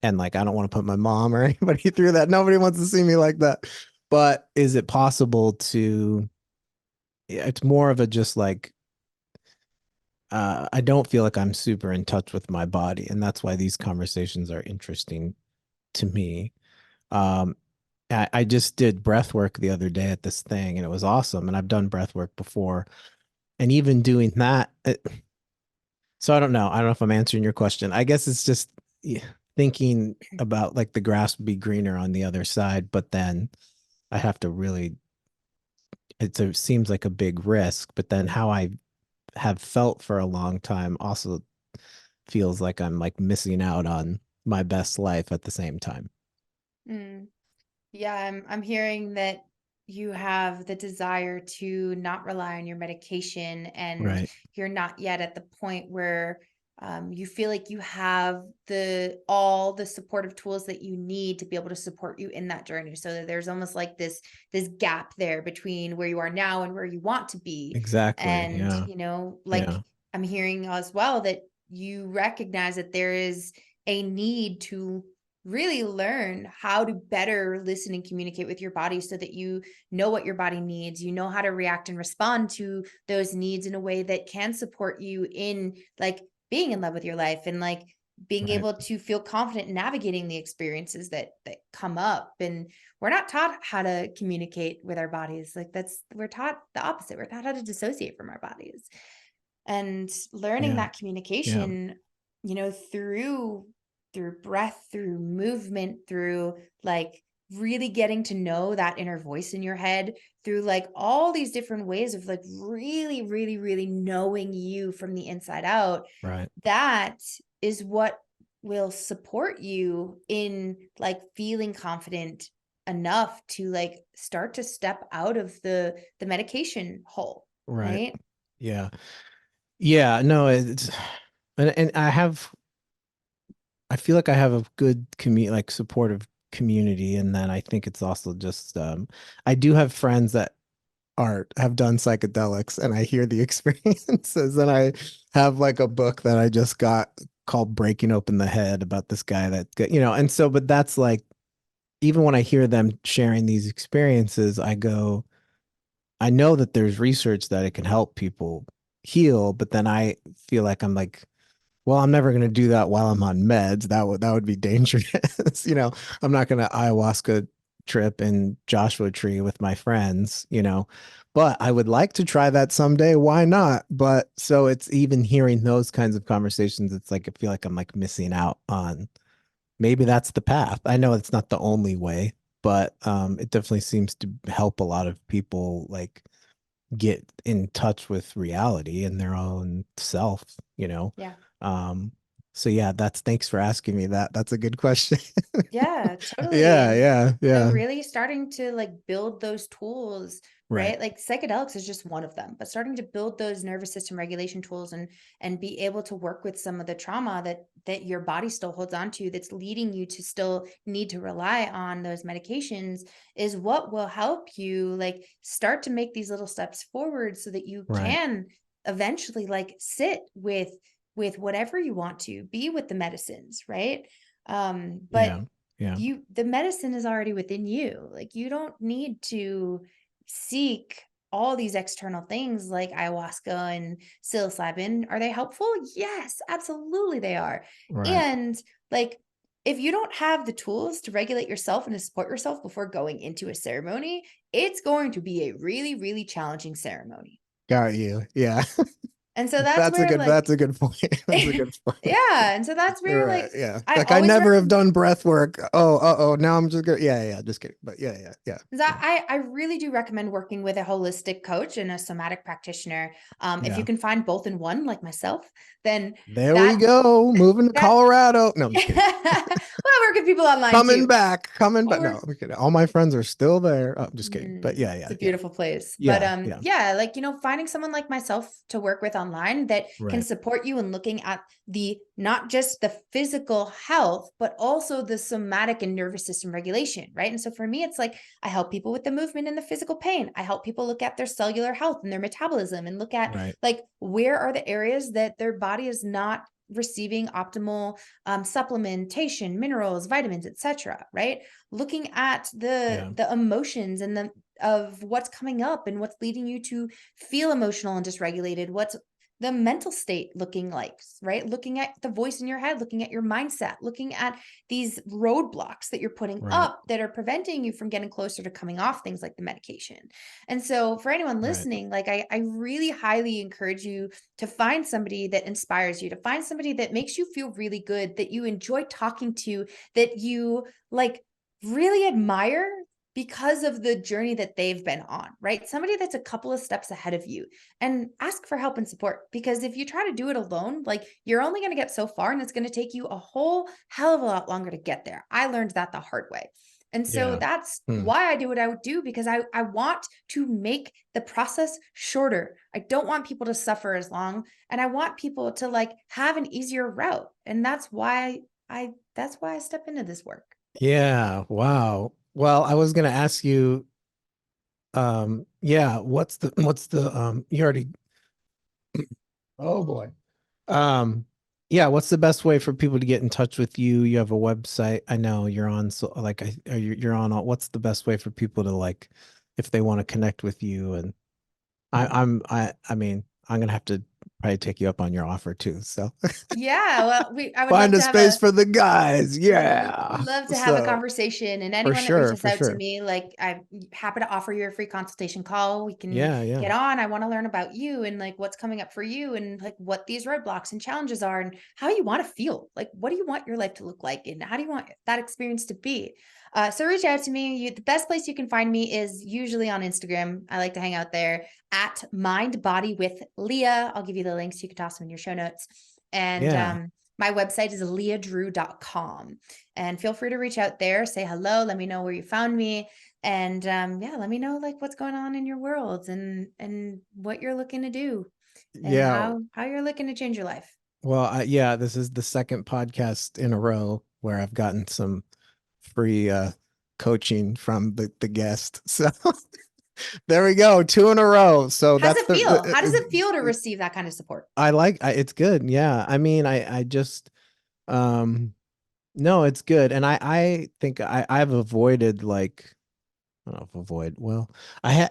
And like, I don't want to put my mom or anybody through that. Nobody wants to see me like that. But is it possible to, it's more of a just like, I don't feel like I'm super in touch with my body. And that's why these conversations are interesting to me. Um, I just did breath work the other day at this thing, and it was awesome. And I've done breath work before. And even doing that, so I don't know. I don't know if I'm answering your question. I guess it's just thinking about like the grass would be greener on the other side, but then I have to really, it seems like a big risk, but then how I have felt for a long time also feels like I'm like missing out on my best life at the same time. Mm. Yeah, I'm hearing that you have the desire to not rely on your medication, and Right. you're not yet at the point where you feel like you have all the supportive tools that you need to be able to support you in that journey. So that there's almost like this gap there between where you are now and where you want to be. Exactly. And, Yeah. you know, like, Yeah. I'm hearing as well that you recognize that there is a need to really learn how to better listen and communicate with your body so that you know what your body needs, you know how to react and respond to those needs in a way that can support you in like being in love with your life, and like being Right. able to feel confident in navigating the experiences that come up. And we're not taught how to communicate with our bodies. Like, we're taught the opposite. We're taught how to dissociate from our bodies. And learning Yeah. that Yeah. communication, you know, through breath, through movement, through like really getting to know that inner voice in your head through like all these different ways of like really, really, really knowing you from the inside out, Right. that is what will support you in like feeling confident enough to like start to step out of the medication hole, Right. right? Yeah. Yeah. No, it's and I feel like I have a good like supportive community, and then I think it's also just I do have friends that are have done psychedelics, and I hear the experiences, and I have like a book that I just got called Breaking Open the Head about this guy that and so but that's like even when I hear them sharing these experiences, I go, I know that there's research that it can help people heal, but then I feel like I'm like, well, I'm never going to do that while I'm on meds. That would be dangerous. I'm not going to ayahuasca trip in Joshua Tree with my friends. But I would like to try that someday. Why not? But so it's even hearing those kinds of conversations, it's like I feel like I'm like missing out on maybe that's the path. I know it's not the only way, but it definitely seems to help a lot of people like get in touch with reality and their own self. Yeah. Um, so yeah, thanks for asking me that. That's a good question. Yeah, totally. Yeah, And, yeah, yeah. really starting to like build those tools, Right, right? Like psychedelics is just one of them, but starting to build those nervous system regulation tools and be able to work with some of the trauma that your body still holds on to, that's leading you to still need to rely on those medications, is what will help you like start to make these little steps forward so that you right. can eventually like sit with whatever you want to be with the medicines, right? But Yeah, yeah. the medicine is already within you. Like you don't need to seek all these external things like ayahuasca and psilocybin. Are they helpful? Yes, absolutely they are. Right. And like if you don't have the tools to regulate yourself and to support yourself before going into a ceremony, it's going to be a really, really challenging ceremony. Got you. Yeah. And so that's That's a where good like that's a good point. That's a good point. yeah, and so that's where Right. like Yeah. I Like I always never have recommend done breath work. Oh, now I'm just gonna yeah, just kidding. But yeah, yeah, yeah. that Yeah. I really do recommend working with a holistic coach and a somatic practitioner. If you Yeah. can find both in one, like myself, then There we that go. Moving to that Colorado. No, I'm just well, kidding. I work with people online Coming too. back. Coming back. I'll No, work. I'm kidding. All my friends are still there. Oh, I'm just kidding. But yeah, It's yeah, a yeah. beautiful place. But Yeah, yeah. yeah, like finding someone like myself to work with online that can Right. support you in looking at the not just the physical health, but also the somatic and nervous system regulation, right? And so for me, it's like I help people with the movement and the physical pain. I help people look at their cellular health and their metabolism and look at Right. like where are the areas that their body is not receiving optimal supplementation, minerals, vitamins, etc. Right? Looking at Yeah. the emotions and the of what's coming up and what's leading you to feel emotional and dysregulated, what's the mental state looking like, right? Looking at the voice in your head, looking at your mindset, looking at these roadblocks that you're putting Right. up that are preventing you from getting closer to coming off things like the medication. And so for anyone Right. listening, like I really highly encourage you to find somebody that inspires you, to find somebody that makes you feel really good, that you enjoy talking to, that you like really admire because of the journey that they've been on, right? Somebody that's a couple of steps ahead of you, and ask for help and support, because if you try to do it alone, like you're only going to get so far and it's going to take you a whole hell of a lot longer to get there. I learned that the hard way. And so Yeah. that's Hmm. why I do what I would do, because I want to make the process shorter. I don't want people to suffer as long, and I want people to like have an easier route. And that's why I step into this work. Yeah. Wow. Well, I was gonna ask you, yeah, you already oh boy. Um, yeah, what's the best way for people to get in touch with you? You have a website. I know you're on, so like you're on what's the best way for people to like if they want to connect with you? And I mean, I'm gonna have to probably take you up on your offer too. So Yeah, well, I would love find a to have space a for the guys. would Yeah. love to have a So conversation. And for anyone that sure, reaches for out to sure. me, like I'm happy to offer you a free consultation call. We can Yeah, yeah. get on. I want to learn about you and like what's coming up for you and like what these roadblocks and challenges are and how you want to feel. Like, what do you want your life to look like? And how do you want that experience to be? So reach out to me. The best place you can find me is usually on Instagram. I like to hang out there at Mind Body with Leah. I'll give you the links. You can toss them in your show notes. And Yeah. my website is leahdrew.com. And feel free to reach out there, say hello, let me know where you found me. And yeah, let me know like what's going on in your world and what you're looking to do and Yeah. how you're looking to change your life. Well, yeah, this is the second podcast in a row where I've gotten some free coaching from the guest. So there we go, two in a row. So How's that's it feel? How does it feel to receive that kind of support? I like it's good. Yeah. I mean, I just um no, it's good. And I think I've avoided like I don't know if avoid. Well, I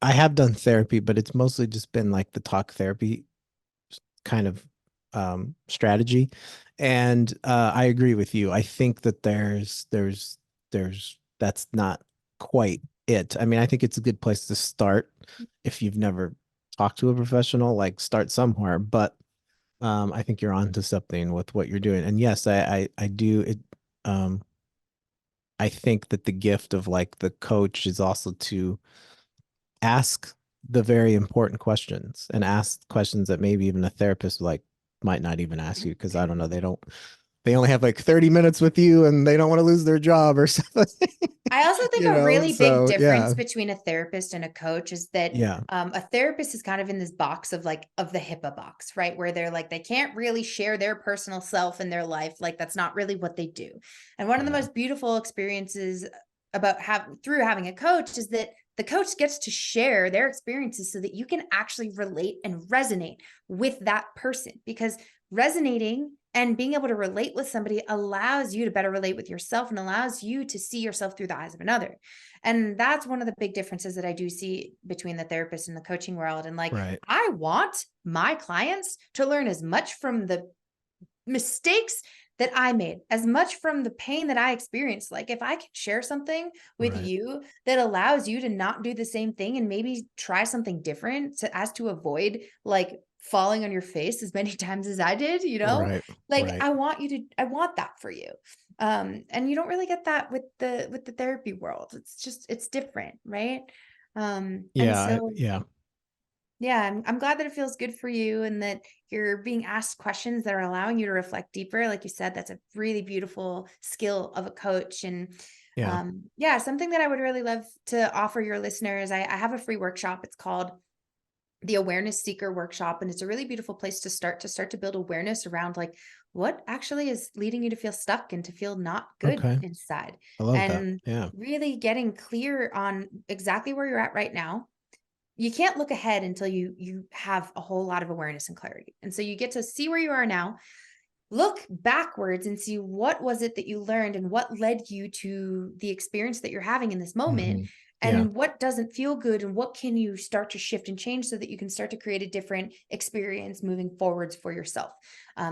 I have done therapy, but it's mostly just been like the talk therapy kind of strategy. And I agree with you. I think that there's that's not quite it. I mean, I think it's a good place to start if you've never talked to a professional, like start somewhere. But I think you're onto something with what you're doing. And yes, I do it. Um, I think that the gift of like the coach is also to ask the very important questions and ask questions that maybe even a therapist like might not even ask you because I don't know, they only have like 30 minutes with you and they don't want to lose their job or something. I also think You a know, really big so difference yeah, between a therapist and a coach is that yeah, a therapist is kind of in this box of like of the HIPAA box, right? Where they're like they can't really share their personal self in their life, like that's not really what they do. And one of the yeah, most beautiful experiences about through having a coach is that the coach gets to share their experiences so that you can actually relate and resonate with that person because resonating and being able to relate with somebody allows you to better relate with yourself and allows you to see yourself through the eyes of another. And that's one of the big differences that I do see between the therapist and the coaching world. And like, right, I want my clients to learn as much from the mistakes that I made, as much from the pain that I experienced. Like, if I can share something with right, you that allows you to not do the same thing and maybe try something different as to avoid like falling on your face as many times as I did, right, like right. I want that for you. And you don't really get that with the therapy world. It's different, right? And Yeah, so yeah, yeah, I'm glad that it feels good for you and that you're being asked questions that are allowing you to reflect deeper. Like you said, that's a really beautiful skill of a coach. And yeah. yeah, something that I would really love to offer your listeners. I have a free workshop. It's called the Awareness Seeker Workshop. And it's a really beautiful place to start to build awareness around like what actually is leading you to feel stuck and to feel not good Okay. inside. I love that. And Yeah. really getting clear on exactly where you're at right now. You can't look ahead until you have a whole lot of awareness and clarity. And so you get to see where you are now, look backwards and see what was it that you learned and what led you to the experience that you're having in this moment Hmm. Yeah. and what doesn't feel good and what can you start to shift and change so that you can start to create a different experience moving forwards for yourself.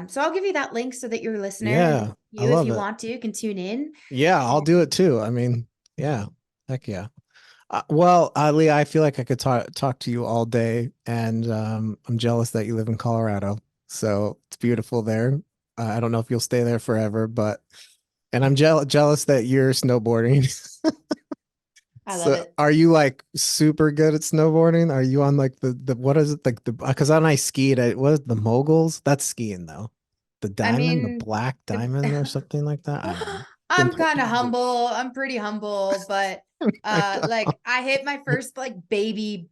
So I'll give you that link so that your listeners and Yeah. I you, if love you it. want to, can tune in. Yeah, I'll do it too. I mean, yeah. Heck yeah. Well, Leah, I feel like I could talk to you all day, and I'm jealous that you live in Colorado. So it's beautiful there. I don't know if you'll stay there forever, but and I'm jealous that you're snowboarding. I love So it. are you like super good at snowboarding? Are you on like the what is it like the because when I skied at what is it, the moguls? That's skiing though. The I diamond, the mean, black the diamond or something like that. I don't know. Been I'm kind of tangent. humble. I'm pretty humble, but I like know. I hit my first like baby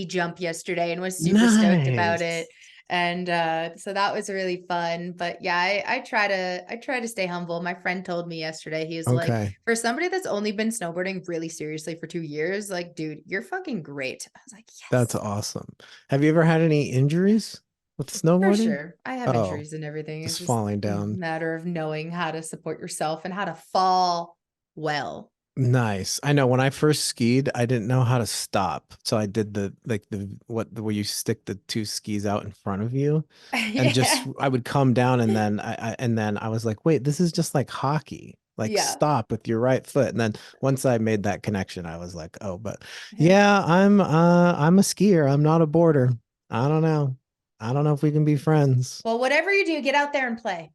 jump yesterday and was super stoked about it. Nice. And so that was really fun. But yeah, I try to stay humble. My friend told me yesterday, he was like, Okay. for somebody that's only been snowboarding really seriously for 2 years, like, dude, you're fucking great. I was like, That's yes. awesome. Have you ever had any injuries with For snowboarding? sure. I have Oh, injuries and everything. It's just just falling a down. matter of knowing how to support yourself and how to fall well. Nice. I know when I first skied, I didn't know how to stop. So I did the like the what the where you stick the two skis out in front of you and just Yeah. I would come down and then I was like, wait, this is just like hockey. Like Yeah. stop with your right foot. And then once I made that connection, I was like, oh, but yeah, I'm a skier. I'm not a boarder. I don't know. I don't know if we can be friends. Well, whatever you do, get out there and play.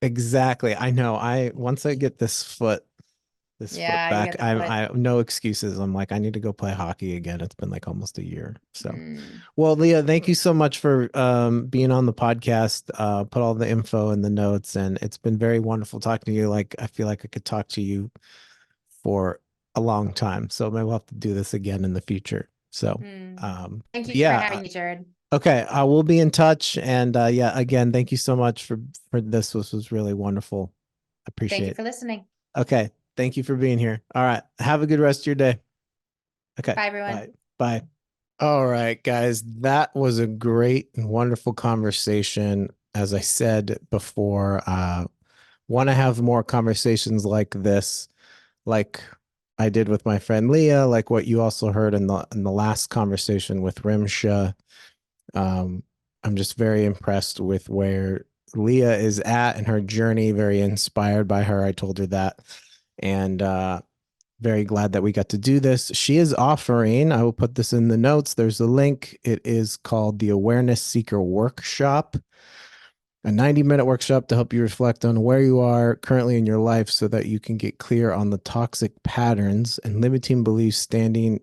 Exactly. I know. I once I get this foot Yeah, you back. got the foot. I no excuses. I'm like, I need to go play hockey again. It's been like almost a year. So, Mm. well, Leah, thank you so much for being on the podcast. Put all the info in the notes, and it's been very wonderful talking to you. Like, I feel like I could talk to you for a long time. So maybe we'll have to do this again in the future. So, Mm. Thank you for yeah. having me, Jared. Okay, I will be in touch. And yeah, again, thank you so much for this. This was really wonderful. Thank you Appreciate for it. listening. Okay. Thank you for being here. All right. Have a good rest of your day. Okay. Bye, everyone. Bye. Bye. All right, guys. That was a great and wonderful conversation. As I said before, want to have more conversations like this, like I did with my friend Leah, like what you also heard in the last conversation with Rimsha. Um, I'm just very impressed with where Leah is at in her journey, very inspired by her. I told her that. And very glad that we got to do this. She is offering, I will put this in the notes. There's a link. It is called the Awareness Seeker Workshop, a 90-minute workshop to help you reflect on where you are currently in your life so that you can get clear on the toxic patterns and limiting beliefs standing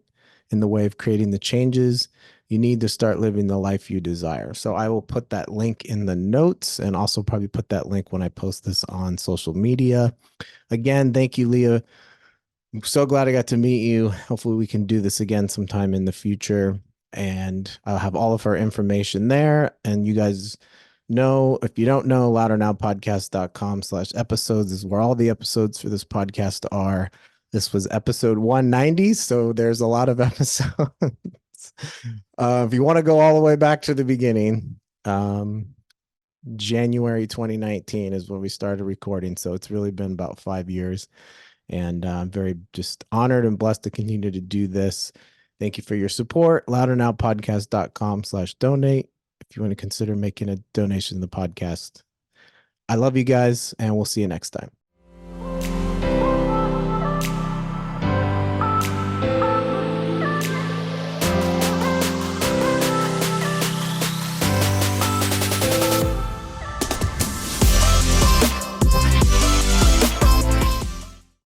in the way of creating the changes you need to start living the life you desire. So I will put that link in the notes and also probably put that link when I post this on social media. Again, thank you, Leah. I'm so glad I got to meet you. Hopefully, we can do this again sometime in the future. And I'll have all of our information there. And you guys know, if you don't know, loudernow.podcast.com/episodes is where all the episodes for this podcast are. This was episode 190. So there's a lot of episodes. If you want to go all the way back to the beginning, January 2019 is when we started recording. So it's really been about 5 years. And I'm very just honored and blessed to continue to do this. Thank you for your support. LouderNowPodcast.com/donate. If you want to consider making a donation to the podcast. I love you guys, and we'll see you next time.